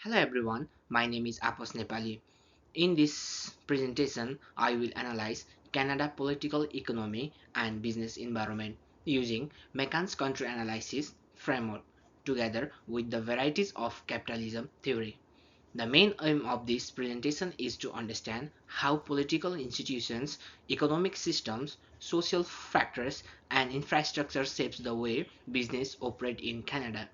Hello everyone, my name is Apos Nepali. In this presentation, I will analyze Canada political economy and business environment using McCann's country analysis framework together with the varieties of capitalism theory. The main aim of this presentation is to understand how political institutions, economic systems, social factors, and infrastructure shapes the way business operate in Canada.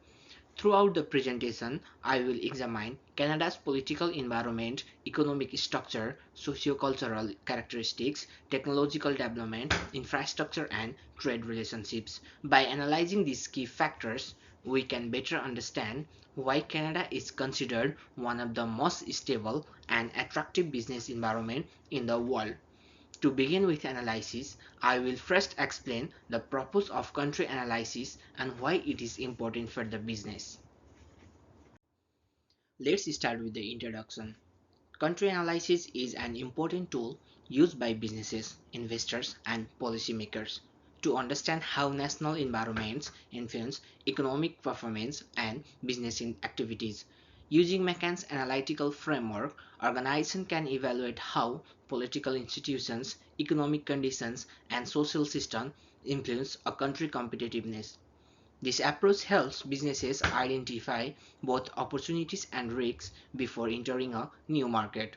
Throughout the presentation, I will examine Canada's political environment, economic structure, socio-cultural characteristics, technological development, infrastructure, and trade relationships. By analyzing these key factors, we can better understand why Canada is considered one of the most stable and attractive business environment in the world. To begin with analysis, I will first explain the purpose of country analysis and why it is important for the business. Let's start with the introduction. Country analysis is an important tool used by businesses, investors, and policymakers to understand how national environments influence economic performance and business activities. Using McCann's analytical framework, organizations can evaluate how political institutions, economic conditions, and social systems influence a country's competitiveness. This approach helps businesses identify both opportunities and risks before entering a new market.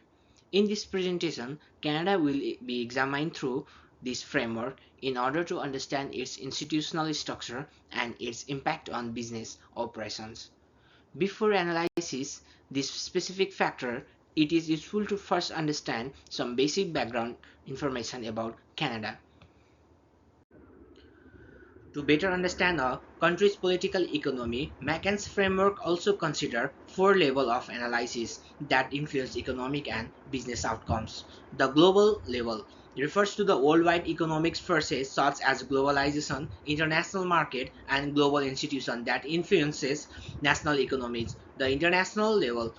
In this presentation, Canada will be examined through this framework in order to understand its institutional structure and its impact on business operations. Before analysis this specific factor, it is useful to first understand some basic background information about Canada. To better understand a country's political economy, McCann's framework also considers four levels of analysis that influence economic and business outcomes. The global level refers to the worldwide economic forces such as globalization, international market, and global institutions that influences national economies. The international level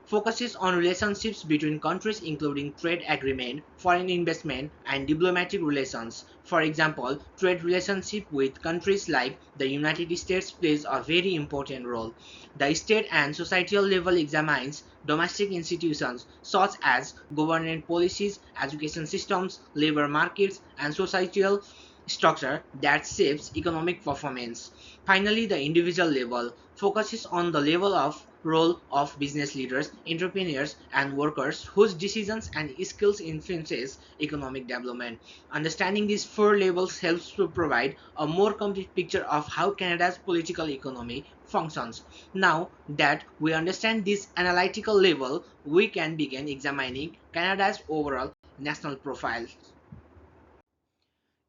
focuses on relationships between countries including trade agreement, foreign investment, and diplomatic relations. For example, trade relationship with countries like the United States plays a very important role. The state and societal level examines domestic institutions such as government policies, education systems, labor markets, and societal structure that shapes economic performance. Finally, the individual level focuses on the level of role of business leaders, entrepreneurs, and workers whose decisions and skills influences economic development. Understanding these four levels helps to provide a more complete picture of how Canada's political economy functions. Now that we understand this analytical level, we can begin examining Canada's overall national profile.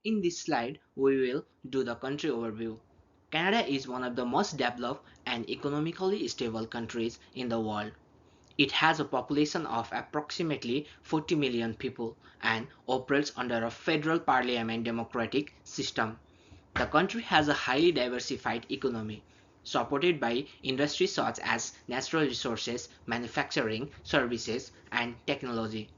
In this slide, we will do the country overview. Canada is one of the most developed and economically stable countries in the world. It has a population of approximately 40 million people and operates under a federal parliament democratic system. The country has a highly diversified economy, supported by industries such as natural resources, manufacturing, services, and technology.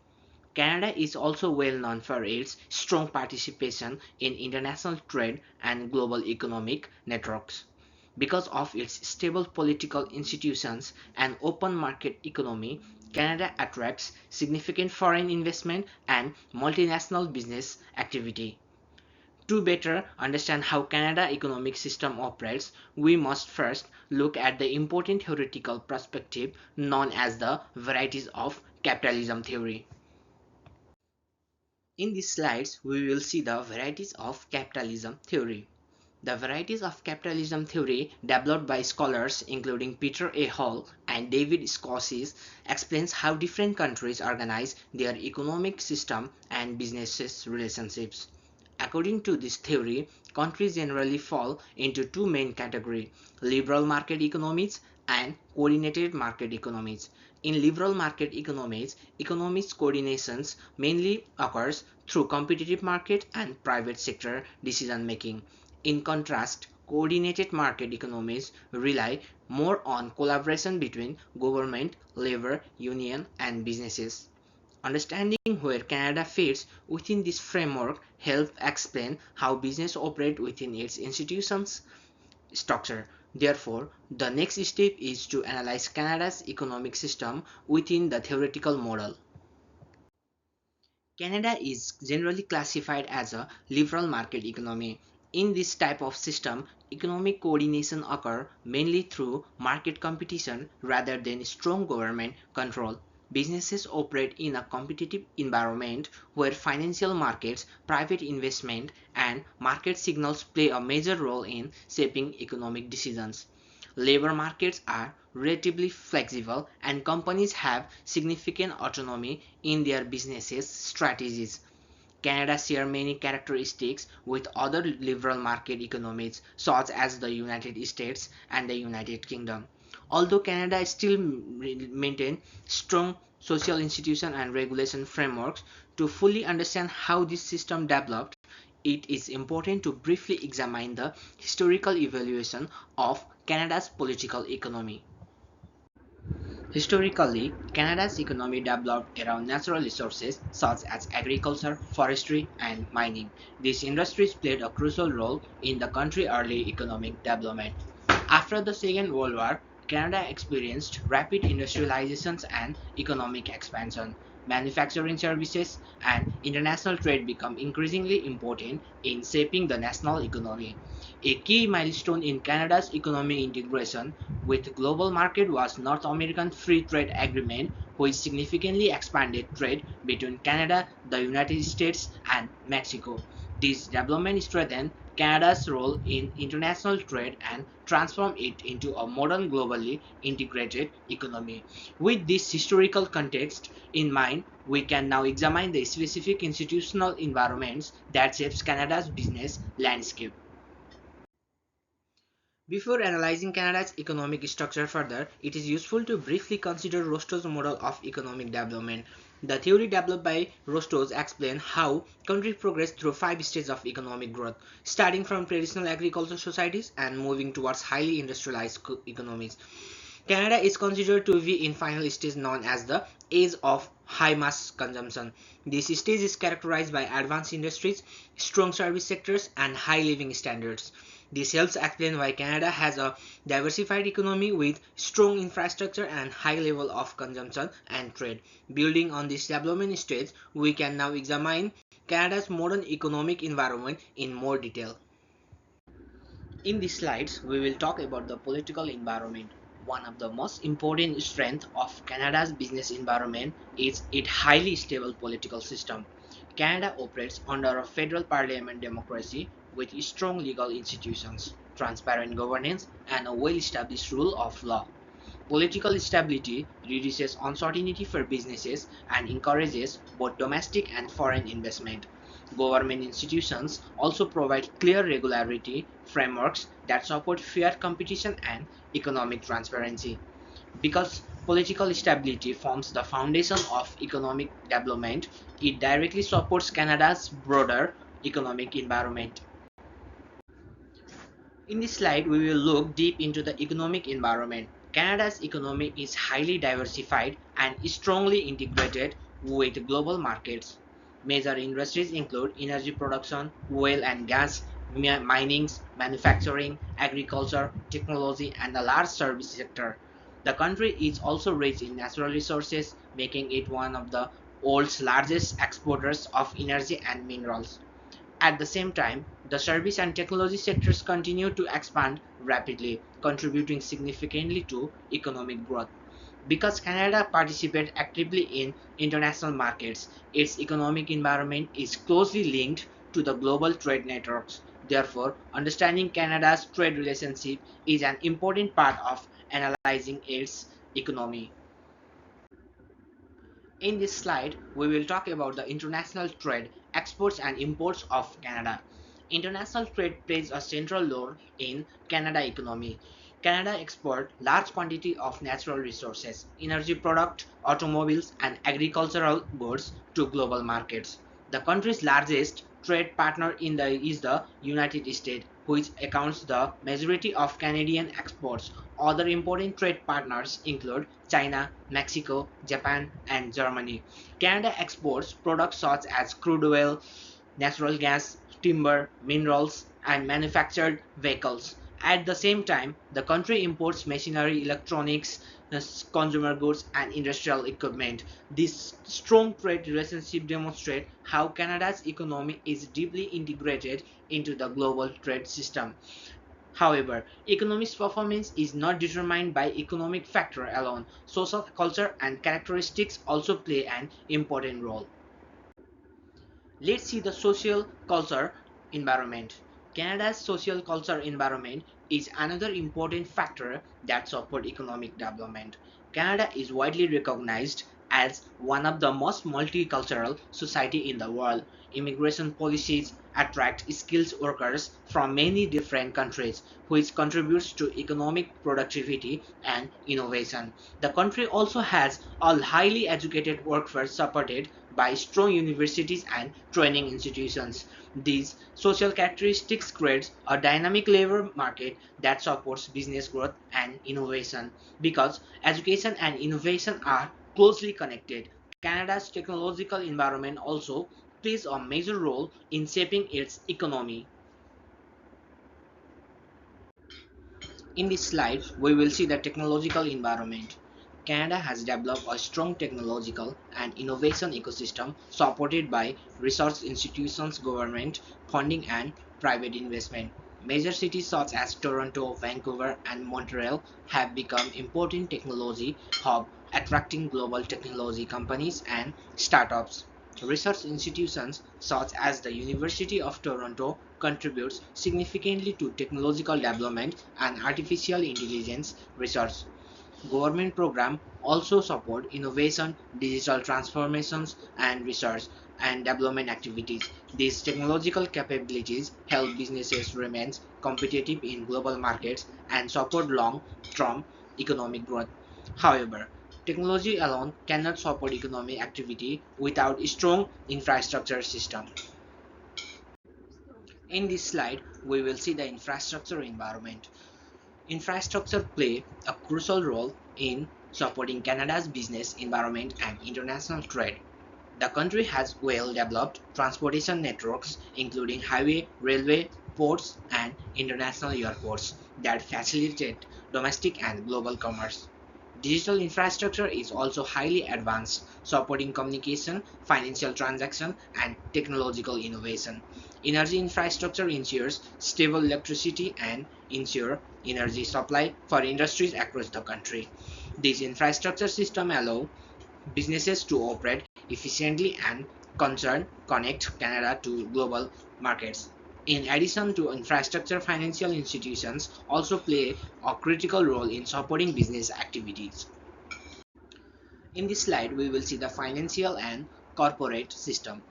Canada is also well known for its strong participation in international trade and global economic networks. Because of its stable political institutions and open market economy, Canada attracts significant foreign investment and multinational business activity. To better understand how Canada economic system operates, we must first look at the important theoretical perspective known as the varieties of capitalism theory. In these slides, we will see the varieties of capitalism theory. The varieties of capitalism theory developed by scholars including Peter A. Hall and David Scorsese explains how different countries organize their economic system and business relationships. According to this theory, countries generally fall into two main categories: liberal market economies and coordinated market economies. In liberal market economies, economic coordinations mainly occurs through competitive market and private sector decision making. In contrast, coordinated market economies rely more on collaboration between government, labor, union, and businesses. Understanding where Canada fits within this framework helps explain how business operates within its institutions structure. Therefore, the next step is to analyze Canada's economic system within the theoretical model. Canada is generally classified as a liberal market economy. In this type of system, economic coordination occurs mainly through market competition rather than strong government control. Businesses operate in a competitive environment where financial markets, private investment, and market signals play a major role in shaping economic decisions. Labor markets are relatively flexible and companies have significant autonomy in their businesses strategies. Canada shares many characteristics with other liberal market economies such as the United States and the United Kingdom. Although Canada still maintains strong social institution and regulation frameworks, to fully understand how this system developed, it is important to briefly examine the historical evaluation of Canada's political economy. Historically, Canada's economy developed around natural resources such as agriculture, forestry, and mining. These industries played a crucial role in the country's early economic development. After the Second World War, Canada experienced rapid industrialization and economic expansion. Manufacturing services and international trade become increasingly important in shaping the national economy. A key milestone in Canada's economic integration with the global market was North American Free Trade Agreement, which significantly expanded trade between Canada, the United States, and Mexico. This development strengthened Canada's role in international trade and transformed it into a modern globally integrated economy. With this historical context in mind, we can now examine the specific institutional environments that shapes Canada's business landscape. Before analyzing Canada's economic structure further, it is useful to briefly consider Rostow's model of economic development. The theory developed by Rostow explains how countries progress through five stages of economic growth, starting from traditional agricultural societies and moving towards highly industrialized economies. Canada is considered to be in final stage known as the age of high mass consumption. This stage is characterized by advanced industries, strong service sectors, and high living standards. This helps explain why Canada has a diversified economy with strong infrastructure and high level of consumption and trade. Building on this development stage, we can now examine Canada's modern economic environment in more detail. In these slides, we will talk about the political environment. One of the most important strengths of Canada's business environment is its highly stable political system. Canada operates under a federal parliament democracy with strong legal institutions, transparent governance, and a well-established rule of law. Political stability reduces uncertainty for businesses and encourages both domestic and foreign investment. Government institutions also provide clear regulatory frameworks that support fair competition and economic transparency. Because political stability forms the foundation of economic development, it directly supports Canada's broader economic environment. In this slide, we will look deep into the economic environment. Canada's economy is highly diversified and strongly integrated with global markets. Major industries include energy production, oil and gas, mining, manufacturing, agriculture, technology, and a large service sector. The country is also rich in natural resources, making it one of the world's largest exporters of energy and minerals. At the same time, the service and technology sectors continue to expand rapidly, contributing significantly to economic growth. Because Canada participates actively in international markets, its economic environment is closely linked to the global trade networks. Therefore, understanding Canada's trade relationship is an important part of analyzing its economy. In this slide, we will talk about the international trade, exports and imports of Canada. International trade plays a central role in Canada economy. Canada exports large quantity of natural resources, energy products, automobiles and agricultural goods to global markets. The country's largest trade partner is the United States, which accounts the majority of Canadian exports. Other important trade partners include China, Mexico, Japan, and Germany. Canada exports products such as crude oil, natural gas, timber, minerals, and manufactured vehicles. At the same time, the country imports machinery, electronics, consumer goods, and industrial equipment. This strong trade relationship demonstrates how Canada's economy is deeply integrated into the global trade system. However, economic performance is not determined by economic factor alone. Social culture and characteristics also play an important role. Let's see the social culture environment. Canada's social culture environment is another important factor that supports economic development. Canada is widely recognized as one of the most multicultural society in the world. Immigration policies attract skilled workers from many different countries, which contributes to economic productivity and innovation. The country also has a highly educated workforce supported by strong universities and training institutions. These social characteristics create a dynamic labor market that supports business growth and innovation. Because education and innovation are closely connected, Canada's technological environment also plays a major role in shaping its economy. In this slide, we will see the technological environment. Canada has developed a strong technological and innovation ecosystem supported by research institutions, government funding, and private investment. Major cities such as Toronto, Vancouver, and Montreal have become important technology hubs, attracting global technology companies and startups. Research institutions such as the University of Toronto contributes significantly to technological development and artificial intelligence research. Government programs also support innovation, digital transformations, and research and development activities. These technological capabilities help businesses remain competitive in global markets and support long-term economic growth. However, technology alone cannot support economic activity without a strong infrastructure system. In this slide, we will see the infrastructure environment. Infrastructure play a crucial role in supporting Canada's business environment and international trade. The country has well-developed transportation networks including highway, railway, ports, and international airports that facilitate domestic and global commerce. Digital infrastructure is also highly advanced, supporting communication, financial transaction, and technological innovation. Energy infrastructure ensures stable electricity and ensure energy supply for industries across the country. These infrastructure systems allow businesses to operate efficiently and connect Canada to global markets. In addition to infrastructure, financial institutions also play a critical role in supporting business activities. In this slide, we will see the financial and corporate system.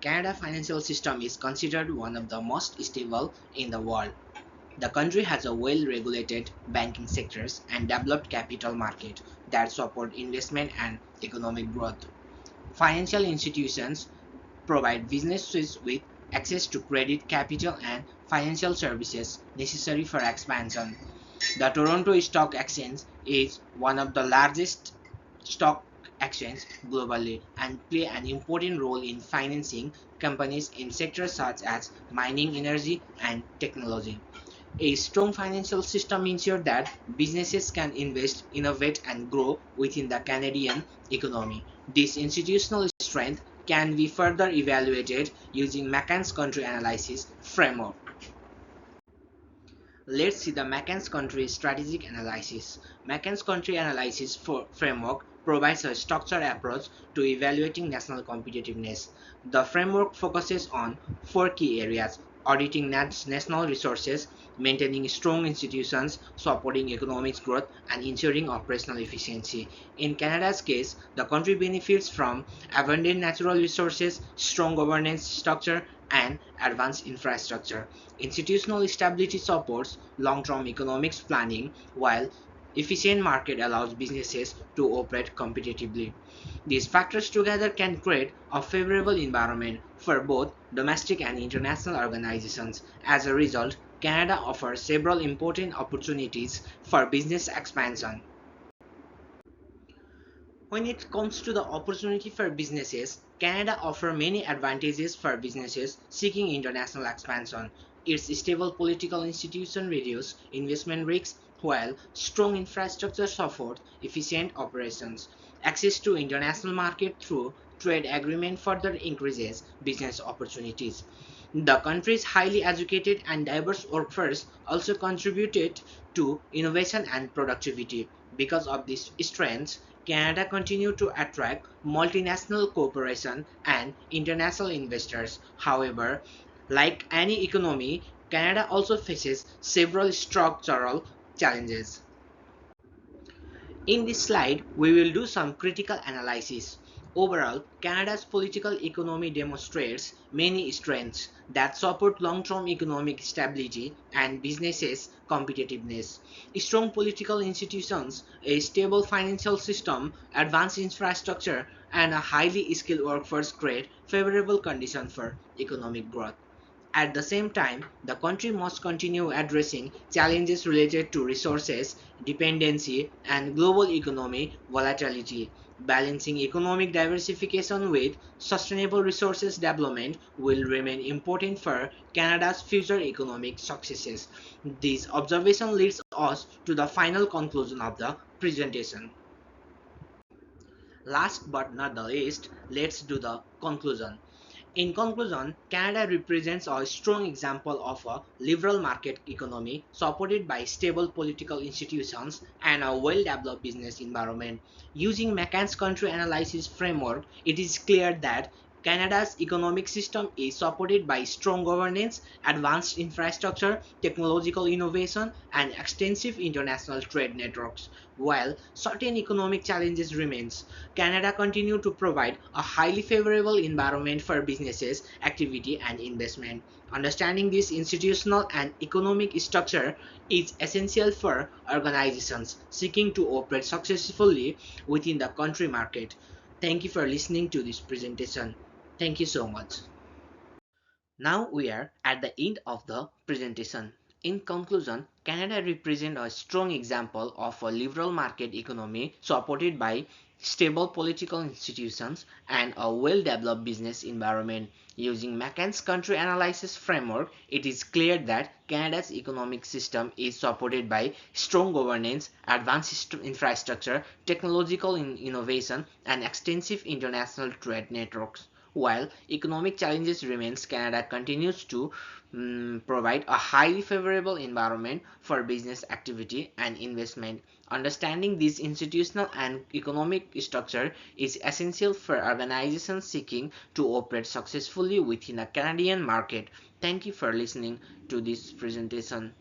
Canada financial system is considered one of the most stable in the world. The country has a well-regulated banking sectors and developed capital market that support investment and economic growth. Financial institutions provide businesses with access to credit, capital, and financial services necessary for expansion. The Toronto Stock Exchange is one of the largest stock exchanges globally and play an important role in financing companies in sectors such as mining, energy, and technology. A strong financial system ensures that businesses can invest, innovate, and grow within the Canadian economy. This institutional strength can be further evaluated using McCann's country analysis framework. Let's see the McCann's country strategic analysis. McCann's country analysis framework provides a structured approach to evaluating national competitiveness. The framework focuses on four key areas: auditing national resources, maintaining strong institutions, supporting economic growth, and ensuring operational efficiency. In Canada's case, the country benefits from abundant natural resources, strong governance structure, and advanced infrastructure. Institutional stability supports long-term economics planning, while efficient market allows businesses to operate competitively. These factors together can create a favorable environment for both domestic and international organizations. As a result, Canada offers several important opportunities for business expansion. When it comes to the opportunity for businesses, Canada offers many advantages for businesses seeking international expansion. Its stable political institutions reduce investment risks, while strong infrastructure support efficient operations. Access to international market through trade agreement further increases business opportunities. The country's highly educated and diverse workforce also contributed to innovation and productivity. Because of these strengths, Canada continued to attract multinational cooperation and international investors. However, like any economy, Canada also faces several structural challenges. In this slide, we will do some critical analysis. Overall, Canada's political economy demonstrates many strengths that support long-term economic stability and businesses' competitiveness. Strong political institutions, a stable financial system, advanced infrastructure, and a highly skilled workforce create favorable conditions for economic growth. At the same time, the country must continue addressing challenges related to resources, dependency, and global economic volatility. Balancing economic diversification with sustainable resources development will remain important for Canada's future economic successes. This observation leads us to the final conclusion of the presentation. Last but not the least, let's do the conclusion. In conclusion, Canada represents a strong example of a liberal market economy supported by stable political institutions and a well-developed business environment. Using McCann's country analysis framework, it is clear that Canada's economic system is supported by strong governance, advanced infrastructure, technological innovation, and extensive international trade networks. While certain economic challenges remains, Canada continues to provide a highly favorable environment for businesses, activity, and investment. Understanding this institutional and economic structure is essential for organizations seeking to operate successfully within the country market. Thank you for listening to this presentation. Thank you so much. Now we are at the end of the presentation. In conclusion, Canada represents a strong example of a liberal market economy supported by stable political institutions and a well-developed business environment. Using McCann's country analysis framework, it is clear that Canada's economic system is supported by strong governance, advanced infrastructure, technological innovation, and extensive international trade networks. While economic challenges remains, Canada continues to provide a highly favorable environment for business activity and investment. Understanding this institutional and economic structure is essential for organizations seeking to operate successfully within a Canadian market. Thank you for listening to this presentation.